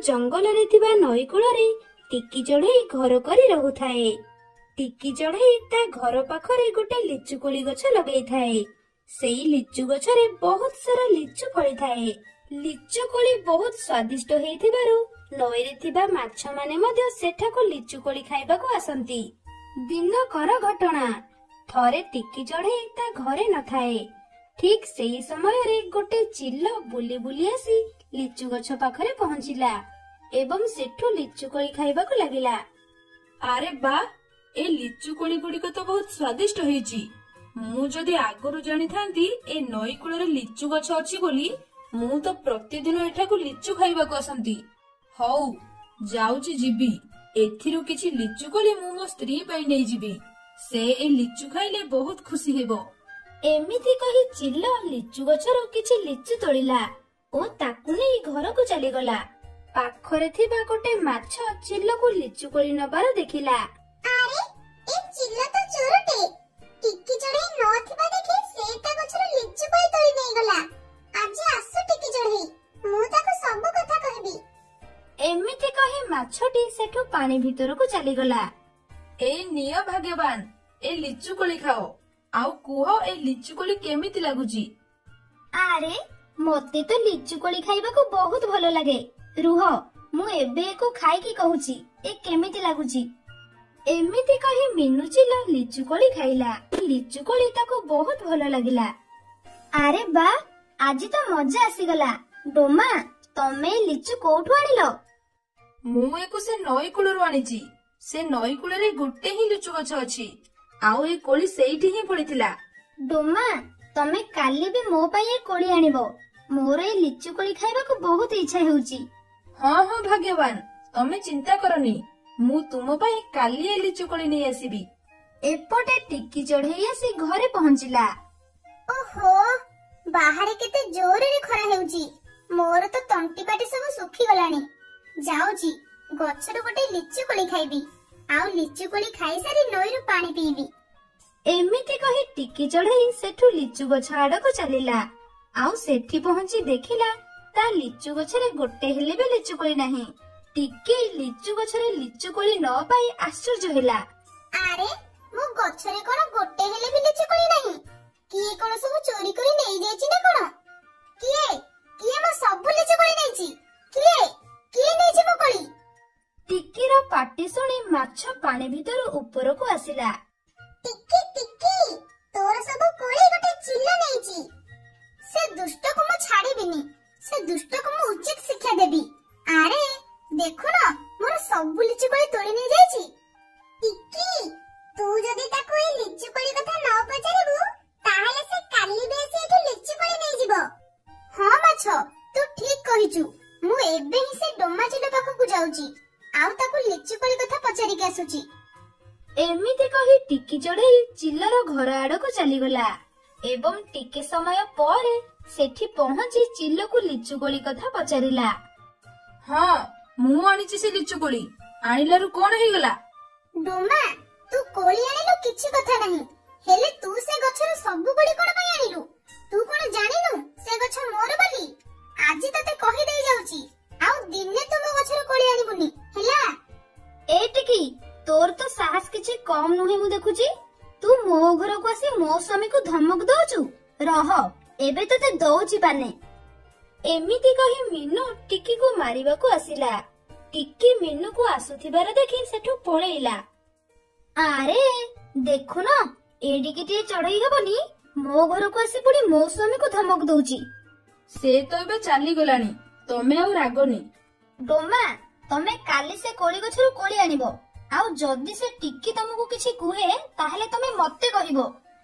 ଜଙ୍ଗଲରେ ଥିବା ନଈ କୂଳରେ ଟିକି ଚଢ଼େଇ ଘର କରି ରହୁଥାଏ। ଟିକି ଚଢ଼େଇ ତା ଘର ପାଖରେ ଗୋଟେ ଲିଚୁ କୋଳି ଗଛ ଲଗେଇଥାଏ। ସେଇ ଲିଚୁ ଗଛରେ ବହୁତ ସାରା ଲିଚୁ ଫଳିଥାଏ। ଲିଚୁ କୋଳି ବହୁତ ସ୍ୱାଦିଷ୍ଟ ହେଇଥିବାରୁ ନଈରେ ଥିବା ମାଛମାନେ ମଧ୍ୟ ସେଠାକୁ ଲିଚୁ କୋଳି ଖାଇବାକୁ ଆସନ୍ତି। ଦିନକର ଘଟଣା। ଥରେ ଟିକି ଚଢ଼େଇ ତା ଘରେ ନଥାଏ। ଠିକ୍ ସେଇ ସମୟରେ ଗୋଟେ ଚିଲ ବୁଲି ବୁଲି ଆସି ଲିଚୁ ଗଛ ପାଖରେ ପହଞ୍ଚିଲା ଏବଂ ସେଠୁ ଲିଚୁ କୋଳି ଖାଇବାକୁ ଲାଗିଲା। ଆରେ ବା, ଏ ଲିଚୁ କୋଳି ଗୁଡିକ ତ ବହୁତ ସ୍ୱାଦିଷ୍ଟ ହେଇଛି। ମୁଁ ଯଦି ଆଗରୁ ଜାଣିଥାନ୍ତି ଏ ନଈ କୂଳରେ ଲିଚୁ ଗଛ ଅଛି ବୋଲି, ମୁଁ ତ ପ୍ରତିଦିନ ଏଠାକୁ ଲିଚୁ ଖାଇବାକୁ ଆସନ୍ତି। ହଉ, ଯାଉଛି ଯିବି। ଏଥିରୁ କିଛି ଲିଚୁ କୋଳି ମୁଁ ମୋ ସ୍ତ୍ରୀ ପାଇଁ ନେଇଯିବି। ସେ ଏ ଲିଚୁ ଖାଇଲେ ବହୁତ ଖୁସି ହେବ। ଏମିତି କହି ଚିଲ ଲିଚୁ ଗଛରୁ କିଛି ଲିଚୁ ତୋଳିଲା ଓ ତାକୁ ନେଇ ଘରକୁ ଚାଲିଗଲା। ପାଖରେ ଥିବା ଗୋଟେ ମାଛ ଚିଲକୁ ଲିଚୁ କୋଳି ନବାର ଦେଖିଲା। ଆରେ, ଏ ଚିଲ ତ ଚୋରଟେ। ଟିକି ଚଢ଼େଇ ନଥିବା ଦେଖି ସେ ତା ଗଛରୁ ଲିଚୁ କୋଳି ତୋଳି ନେଇଗଲା। ଆଜି ଆସୁ ଟିକି ଚଢ଼େଇ, ମୁଁ ତାକୁ ସବୁ କଥା କହିବି। ଏମିତି କହି ମାଛଟି ସେଠୁ ପାଣି ଭିତରକୁ ଚାଲିଗଲା। ଏଇ ନିଅ ଭାଗ୍ୟବାନ, ଏ ଲିଚୁ କୋଳି ଖାଅ। ଆଉ କୁହ, ଏ ଲିଚୁ କୋଳି କେମିତି ଲାଗୁଛି? ଆରେ, ମତେ ତ ଲିଚୁ କୋଳି ଖାଇବାକୁ ବହୁତ ଭଲ ଲାଗେ। ରୁହ, ମୁଁ ଏବେ ୟାକୁ ଖାଇକି କହୁଛି ଏ କେମିତି ଲାଗୁଛି। ଏମିତି କହି ମିନୁ ଚିଲ ଲିଚୁ କୋଳି ଖାଇଲା। ଲିଚୁ କୋଳି ତାକୁ ବହୁତ ଭଲ ଲାଗିଲା। ଆରେ ବା, ଆଜି ତ ମଜା ଆସିଗଲା। ଡୋମା, ତମେ ଲିଚୁ କୋଉଠୁ ଆଣିଲ? ମୁଁ ୟାକୁ ସେ ନଈ କୂଳରୁ ଆଣିଛି। ସେ ନଈ କୂଳରେ ଗୋଟେ ହିଁ ଲିଚୁ ଗଛ ଅଛି, ଆଉ ଏ କୋଳି ସେଇଠି ହିଁ ଫଳିଥିଲା। ଡୋମା, ତମେ କାଲି ବି ମୋ ପାଇଁ ଏ କୋଳି ଆଣିବ। ମୋର ଏ ଲିଚୁ କୋଳି ଖାଇବାକୁ ବହୁତ ଇଚ୍ଛା ହେଉଛି। ହଁ ହଁ ଭାଗ୍ୟବାନ, ତମେ ଚିନ୍ତା କରନି। ମୁଁ ତୁମ ପାଇଁ କାଲି ଏ ଲିଚୁ କୋଳି ନେଇ ଆସିବି। ଏପଟେ ଟିକି ଚଢ଼େଇ ଆସି ଘରେ ପହଞ୍ଚିଲା। ଓହୋ, ବାହାରେ କେତେ ଜୋରରେ ଖରା ହେଉଛି। ମୋର ତ ତଣ୍ଟି ପାଟି ସବୁ ଶୁଖିଗଲାଣି। ଯାଉଛି, ଗଛରୁ ଗୋଟେ ଲିଚୁ କୋଳି ଖାଇବି। ଆଉ ଲିଚୁ କୋଳି ଖାଇସାରି ନଈରୁ ପାଣି ପିଇବି। ଏମିତି କହି ଟିକି ଚଢ଼େଇ ସେଠୁ ଲିଚୁ ଗଛ ଆଡକୁ ଚାଲିଲା। ଆଉ ସେଠି ପହଞ୍ଚି ଦେଖିଲା ତା ଲିଚୁ ଗଛରେ ଗୋଟେ ହେଲେ ବି ଲିଚୁ କୋଳି ନାହିଁ। ଟିକି ଲିଚୁ ଗଛରେ ଲିଚୁ କୋଳି ନ ପାଇ ଆଶ୍ଚର୍ଯ୍ୟ ହେଲା। ଆରେ, ମୋ ଗଛରେ କଣ ଗୋଟେ ହେଲେ ବି ଲିଚୁ କୋଳି ନାହିଁ? କିଏ କଣ ସବୁ ଚୋରି କରି ନେଇଯାଇଛି ନା କଣ? କିଏ କିଏ ମୋ ସବୁ ଲିଚୁ କୋଳି ନେଇଛି? କିଏ ନେଇଛି ମୋ କୋଳି? ଟିକିର ପାଟି ଶୁଣି ମାଛ ପାଣି ଭିତରୁ ଉପରକୁ ଆସିଲା। ଟିକି ଟିକି, ତୋର ସବୁ କୋଳି ଗୋଟେ ଚିଲ ନେଇଛି। ସେ ଦୁଷ୍ଟକୁ ମୁଁ ଛାଡ଼ିବିନି। ସେ ଦୁଷ୍ଟକୁ ମୁଁ ଉଚିତ ଶିକ୍ଷା ଦେବି। ଆରେ, ଦେଖୁନ, ମୋର ସବୁ ଲିଚୁ କୋଳି ତୋଳି ନେଇ ଯାଇଛି। ଟିକି, ତୁ ଯଦି ତାକୁ ଏଇ ଲିଚୁ କୋଳି କଥା ନ ପଚାରିବୁ, ତାହେଲେ ସେ କାଲି ବି ଆସି ଏଠୁ ଲିଚୁ କୋଳି ନେଇଯିବ। ହଁ ମାଛ, ତୁ ଠିକ କହିଛୁ। ମୁଁ ଏବେ ହିଁ ସେ ଡୋମା ଚିଲ ପାଖକୁ ଯାଉଛି, ଆଉ ତାକୁ ଲିଚୁ କୋଳି କଥା ପଚାରିକି ଆସୁଛି। ଏମିତି କହି ଟିକି ଚଢ଼େଇ ଚିଲର ଘର ଆଡକୁ ଚାଲିଗଲା ଏବଂ ଟିକେ ସମୟ ପରେ ସେଠି ପହଞ୍ଚି ଚିଲକୁ ଲିଚୁ କୋଳି କଥା ପଚାରିଲା। ହଁ, ମୁଁ ଆଣିଛି ସେ ଲିଚୁ କୋଳି। ଆଣିଲାରୁ କଣ ହେଇଗଲା? ଡୋମା, ତୁ କୋଳି ଆଣିଲୁ କିଛି କଥା ନାହିଁ, ହେଲେ ତୁ ସେ ଗଛର ସବୁ କୋଳି କଣ ପାଇଁ ଆଣିଲୁ? ତୁ କଣ ଜାଣିନୁ ସେ ଗଛ ମୋର ବୋଲି? ଆଜି ତତେ କହିଦେଇ ଯାଉଛି, ଆଉ ଦିନେ ତୁ ମୋ ଗଛର କୋଳି ଆଣିବୁନି, ହେଲା? ଏ ଟିକି, ତୋର ତ ସାହସ କିଛି କମ ନୁହେଁ ମୁଁ ଦେଖୁଛି। ତୁ ମୋ ଘରକୁ ଆସି ମୋ ସ୍ୱାମୀକୁ ଧମକ ଦଉଛୁ। ରହ, ଏବେ ତତେ ଦଉଛି ପାନେ। ଏମିତି କହି ମିନୁ ଟିକିକୁ ମାରିବାକୁ ଆସିଲା। ଟିକି ମିନୁକୁ ଆସୁଥିବାର ଦେଖି ସେଠୁ ପଳେଇଲା। ଆରେ, ଦେଖୁନ, ଏଡିକି ଟିକେ ଚଢ଼େଇ ହବନି, ମୋ ଘରକୁ ଆସି ପୁଣି ମୋ ସ୍ୱାମୀକୁ ଧମକ ଦଉଛି। ସେ ତ ଏବେ ଚାଲିଗଲାଣି, ତମେ ଆଉ ରାଗନି। ଡୋମା, ତମେ କାଲି ସେ କୋଳି ଗଛରୁ କୋଳି ଆଣିବ। ଆଉ ଯଦି ସେ ଟିକି ତମକୁ କିଛି କୁହେ, ତାହେଲେ ତମେ ମତେ କହିବ।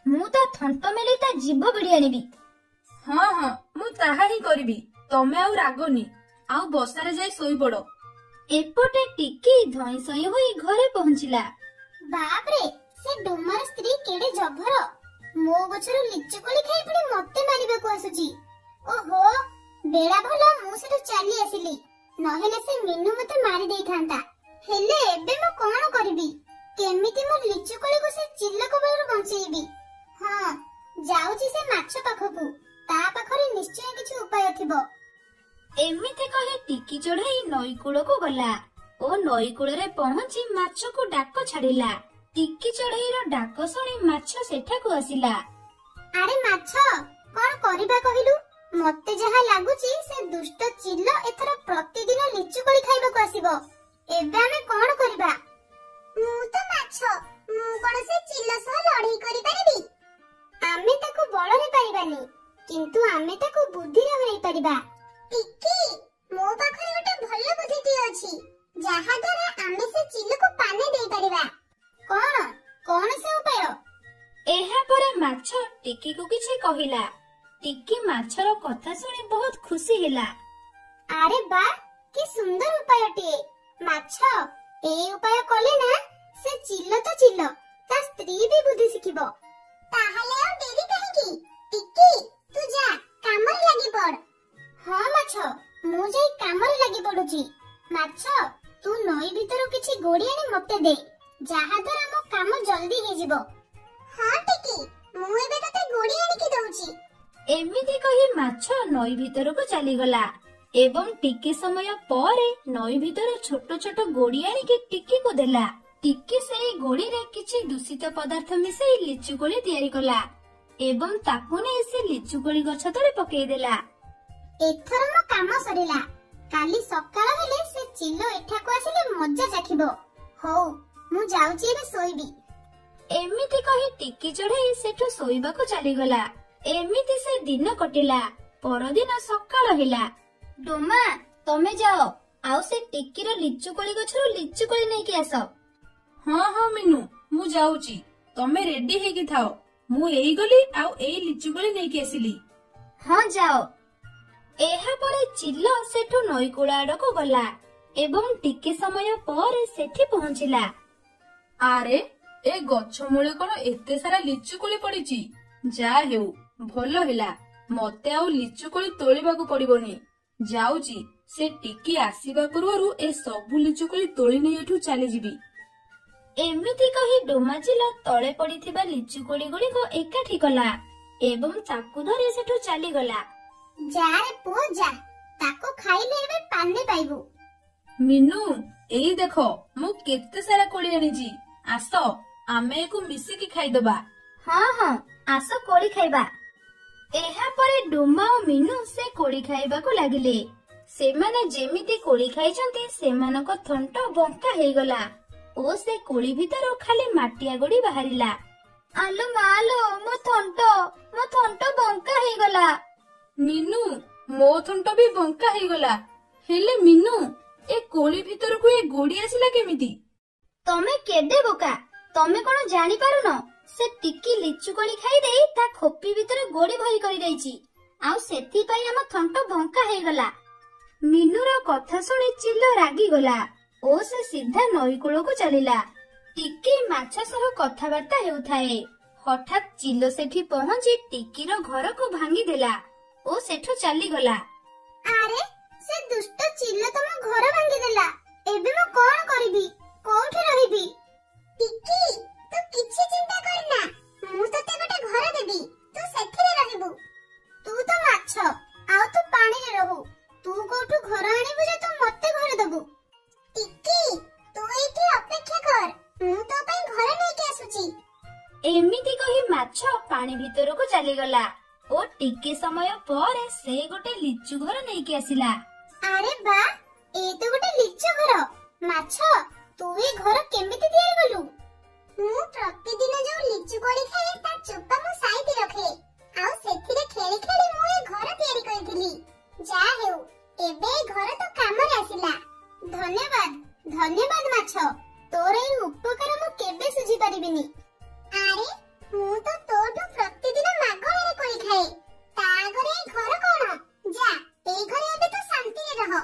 ମୁଁ ତା ଥଣ୍ଟ ମେଲି ତା ଜିଭ ଭିଡ଼ି ଆଣିବି। ହଁ ହଁ, ମୁଁ ତାହା ହିଁ କରିବି। ତମେ ଆଉ ରାଗନି, ଆଉ ବସାରେ ଯାଇ ଶୋଇପଡ। ଏପଟେ ଟିକି ଧଇଁ ସଇଁ ହୋଇ ଘରେ ପହଞ୍ଚିଲା। ବାପରେ, ସେ ଡୋମାର ସ୍ତ୍ରୀ କେଡେ ଜଭର। ମୋ ଗଛରୁ ଲିଚୁ କୋଳି ଖାଇ ପୁଣି ମତେ ମାରିବାକୁ ଆସୁଛି। ଓହୋ, ବେଳା ଭଲ ମୁଁ ସେଠୁ ଚାଲି ଆସିଲି, ନହେଲେ ସେ ମିନୁ ମତେ ମାରି ଦେଇଥାନ୍ତା। ହେଲେ ଏବେ ମୁଁ କଣ କରିବି? କେମିତି ମୁଁ ଲିଚୁ କୋଳିକୁ ସେ ଚିଲକ ବେଳରୁ ବଞ୍ଚେଇବି? ହଁ, ଯାଉଛି ସେ ମାଛ ପାଖକୁ। ତା ପାଖରେ ନିଶ୍ଚୟ କିଛି ଉପାୟ ଥିବ। ଏମିତି କହି ଟିକି ଚଢ଼େଇ ନଈ କୂଳକୁ ଗଲା ଓ ନଈ କୂଳରେ ପହଞ୍ଚି ମାଛକୁ ଡାକ ଛାଡ଼ିଲା। ଟିକି ଚଢ଼େଇର ଡାକ ଶୁଣି ମାଛ ସେଠାକୁ ଆସିଲା। ଆରେ ମାଛ, କଣ କରିବା କହିଲୁ? ମତେ ଯାହା ଲାଗୁଛି ସେ ଦୁଷ୍ଟ ଚିଲ ଏଥର ପ୍ରତିଦିନ ଲିଚୁ କୋଳି ଖାଇବାକୁ ଆସିବ। ଏବେ ଆମେ କଣ କରିବା? ମୁଁ ତ ମାଛ, ମୁଁ କଣ ସେ ଚିଲ ସହ ଲଢ଼େଇ କରିପାରିବି? ଆମେ ତାକୁ ବଳରେ ପାରିବାନି, କିନ୍ତୁ ଆମେ ତାକୁ ବୁଦ୍ଧିରେ ହରେଇ ପାରିବା। ଟିକି, ମୋ ପାଖରେ ଗୋଟେ ଭଲ ବୁଦ୍ଧିଟିଏ ଅଛି, ଯାହା ଦ୍ୱାରା ଆମେ ସେ ଚିଲକୁ ପାନେ ଦେଇପାରିବା। କଣ କଣ ସେ ଉପାୟ? ଏହା ପରେ ମାଛ ଟିକିକୁ କିଛି କହିଲା। ଟିକି ମାଛର କଥା ଶୁଣି ବହୁତ ଖୁସି ହେଲା। ଆରେ ବା, କି ସୁନ୍ଦର ଉପାୟଟିଏ। ମାଛ, এই ଉପାୟ କଲେ ନା ସେ ଚିଲ ତ ଚିଲ, ତା ସ୍ତ୍ରୀ ବି ବୁଦ୍ଧି ଶିଖିବ। ତାହେଲେ ଆଉ ଡେରି କାହିଁକି? ଟିକି, ତୁ ଯା କାମରେ ଲାଗି ପଡ। ହଁ ମାଛ, ମୁଁ ଯାଇ କାମରେ ଲାଗି ପଡୁଛି। ମାଛ, ତୁ ନଈ ଭିତରୁ କିଛି ଗୋଡ଼ି ଆଣି ମତେ ଦେ, ଯାହା ଦ୍ୱାରା ମୋ କାମ ଜଲ୍ଦି ହେଇଯିବ। ହଁ ଟିକି, ମୁଁ ଏବେ ତତେ ଗୋଡ଼ି ଆଣିକି ଦଉଛି। ଏମିତି କହି ମାଛ ନଈ ଭିତରକୁ ଚାଲିଗଲା ଏବଂ ଟିକେ ସମୟ ପରେ ନଈ ଭିତରୁ ଛୋଟ ଛୋଟ ଗୋଡ଼ି ଆଣିକି ଟିକିକୁ ଦେଲା। ଟିକି ସେଇ ଗୋଡ଼ିରେ କିଛି ଦୂଷିତ ପଦାର୍ଥ ମିଶାଇ ଲିଚୁ କୋଳି ତିଆରି କଲା ଏବଂ ତାକୁ ନେଇ ସେ ଲିଚୁ କୋଳି ଗଛ ତଳେ ପକେଇଦେଲା। ଏଥର ମୋ କାମ ସରିଲା। କାଲି ସକାଳ ହେଲେ ସେ ଚିଲ ଏଠାକୁ ଆସିଲେ ମଜା ଚାଖିବ। ହଉ, ମୁଁ ଯାଉଛି ଏବେ ଶୋଇବି। ଏମିତି କହି ଟିକି ଚଢ଼େଇ ସେଠୁ ଶୋଇବାକୁ ଚାଲିଗଲା। ଏମିତି ସେ ଦିନ କଟିଲା। ପରଦିନ ସକାଳ ହେଲା। ଡୋମା, ତମେ ଯାଅ ଆଉ ସେ ଟିକିର ଲିଚୁ କୋଳି ଗଛରୁ ଲିଚୁ କୋଳି ନେଇକି ଆସ। ହଁ ହଁ ମିନୁ, ମୁଁ ଯାଉଛି। ତମେ ରେଡି ହେଇକି ଥାଅ। ମୁଁ ଏଇ ଗଲି ଆଉ ଏଇ ଲିଚୁ କୋଳି ନେଇକି ଆସିଲି। ହଁ ଯାଅ। ଏହା ପରେ ଚିଲ ସେଠୁ ନଈ କୂଳ ଆଡକୁ ଗଲା ଏବଂ ଟିକେ ସମୟ ପରେ ସେଠି ପହଞ୍ଚିଲା। ଆରେ, ଏ ଗଛ ମୂଳେ କଣ ଏତେ ସାରା ଲିଚୁ କୋଳି ପଡିଛି? ଯାହା ହେଉ, ଭଲ ହେଲା। ମତେ ଆଉ ଲିଚୁ କୋଳି ତୋଳିବାକୁ ପଡିବନି। ଯାଉଛି, ସେ ଟିକି ଆସିବା ପୂର୍ବରୁ ଏ ସବୁ ଲିଚୁ କୋଳି ତୋଳି ନେଇ ଏଠୁ ଚାଲିଯିବି। ଏମିତି କହି ଡୋମା ଚିଲ ତଳେ ପଡିଥିବା ଲିଚୁ କୋଳି ଗୁଡିକ ଏକାଠି କଲା ଏବଂ ତାକୁ ଧରି ସେଠୁ ଚାଲିଗଲା। ଯା ରେ ପୁଅ ଯା, ତାକୁ ଖାଇଲେ ଏବେ ପାନେ ପାଇବୁ। ମିନୁ, ଏଇ ଦେଖ ମୁଁ କେତେ ସାରା କୋଳି ଆଣିଛି। ଆସ, ଆମେ ଏକୁ ମିଶିକି ଖାଇଦବା। ହଁ ହଁ, ଆସ କୋଳି ଖାଇବା। ଏହା ପରେ ଡୋମା ଓ ମିନୁ ସେ କୋଳି ଖାଇବାକୁ ଲାଗିଲେ। ସେମାନେ ଯେମିତି କୋଳି ଖାଇଛନ୍ତି ସେମାନଙ୍କ ଥଣ୍ଟ ବଙ୍କା ହେଇଗଲା ଓ ସେ କୋଳି ଭିତରୁ ଖାଲି ମାଟିଆ ଗୋଡ଼ି ବାହାରିଲା। ଆଲୋ ମାଲୋ, ମୋ ଥଣ୍ଟ ବଙ୍କା ହେଇଗଲା। ମିନୁ, ମୋ ଥଣ୍ଟ ବି ବଙ୍କା ହେଇଗଲା। ହେଲେ ମିନୁ, ଏ କୋଳି ଭିତରକୁ ଏ ଗୋଡ଼ି ଆସିଲା କେମିତି? ତମେ କେଡେ ବୋକା, ତମେ କଣ ଜାଣିପାରୁନ? ସେ ଟିକି ଲିଚୁ କୋଳି ଖାଇଦେଇ ତା ଖୋପି ଭିତରେ ଗୋଡ଼ି ଭରି କରିଦେଇଛି ଆଉ ସେଥିପାଇଁ ଆମ ଥଣ୍ଟ ବଙ୍କା ହେଇଗଲା। ମିନୁର କଥା ଶୁଣି ଚିଲ ରାଗିଗଲା ଓ ସେ ସିଧା ନଈ କୂଳକୁ ଚାଲିଲା। ଟିକି ମାଛ ସହ କଥାବାର୍ତ୍ତା ହେଉଥାଏ। ହଠାତ୍ ଚିଲ ସେଠି ପହଞ୍ଚି ଟିକିର ଘରକୁ ଭାଙ୍ଗିଦେଲା ଓ ସେଠୁ ଚାଲିଗଲା। ଆରେ, ସେ ଦୁଷ୍ଟ ଚିଲ ତମ ଘର ଭାଙ୍ଗିଦେଲା। ଏବେ ମୁଁ କଣ କରିବି? କୋଉଠି ରହିବି? ଟିକି, ତୁ କିଛି ଚିନ୍ତା କରନା। ମୁଁ ତତେ ଗୋଟେ ଘର ଦେବି, ତୁ ସେଥିରେ ରହିବୁ। ତୁ ତ ମାଛ, ଆଉ ତୁ ପାଣିରେ ରହୁ। ତୁ କୋଉଠୁ ଘର ଆଣିବୁ ଯେ ତୁ ମତେ ଘର ଦବୁ? ଟିକି, ତୁ ଏଇଠି ଅପେକ୍ଷା କର, ମୁଁ ତୋ ପାଇଁ ଘର ନେଇକି ଆସୁଛି। ଏମିତି କହି ମାଛ ପାଣି ଭିତରକୁ ଚାଲିଗଲା ଓ ଟିକେ ସମୟ ପରେ ସେ ଗୋଟେ ଲିଚୁ ଘର ନେଇକି ଆସିଲା। ଆରେ ବା, ଏ ତ ଗୋଟେ ଲିଚୁ ଘର। ମାଛ, ତୁ ଏ ଘର କେମିତି ତିଆରି କଲୁ? ମୁଁ ପ୍ରତିଦିନ ଯୋଉ ଲିଚୁ କୋଳି ଖାଏ ତା ଚୋପା ମୁଁ ସାଇତି ରଖେ ଆଉ ସେଥିରେ ଖେଳି ଖେଳି ମୁଁ ଏ ଘର ତିଆରି କରିଥିଲି। ଯାହା ହେଉ, ଏବେ ଏ ଘର ତ କାମରେ ଆସିଲା। ଧନ୍ୟବାଦ, ଧନ୍ୟବାଦ ମାଛ। ତୋର ଏ ଉପକାର ମୁଁ କେବେ ସୁଝି ପାରିବିନି। ଆରେ, ମୁଁ ତ ତୋଠୁ ପ୍ରତିଦିନ ମାଗଣାରେ କୋଳି ଖାଏ। ତା ଆଗରେ ଏ ଘର କଣ? ଯା, ଏଇ ଘରେ ଏବେ ତୁ ଶାନ୍ତିରେ ରହ।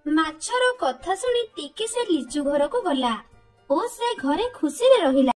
ମାଛର କଥା ଶୁଣି ଟିକେ ସେ ଲିଚୁ ଘରକୁ ଗଲା ଓ ସେ ଘରେ ଖୁସିରେ ରହିଲା।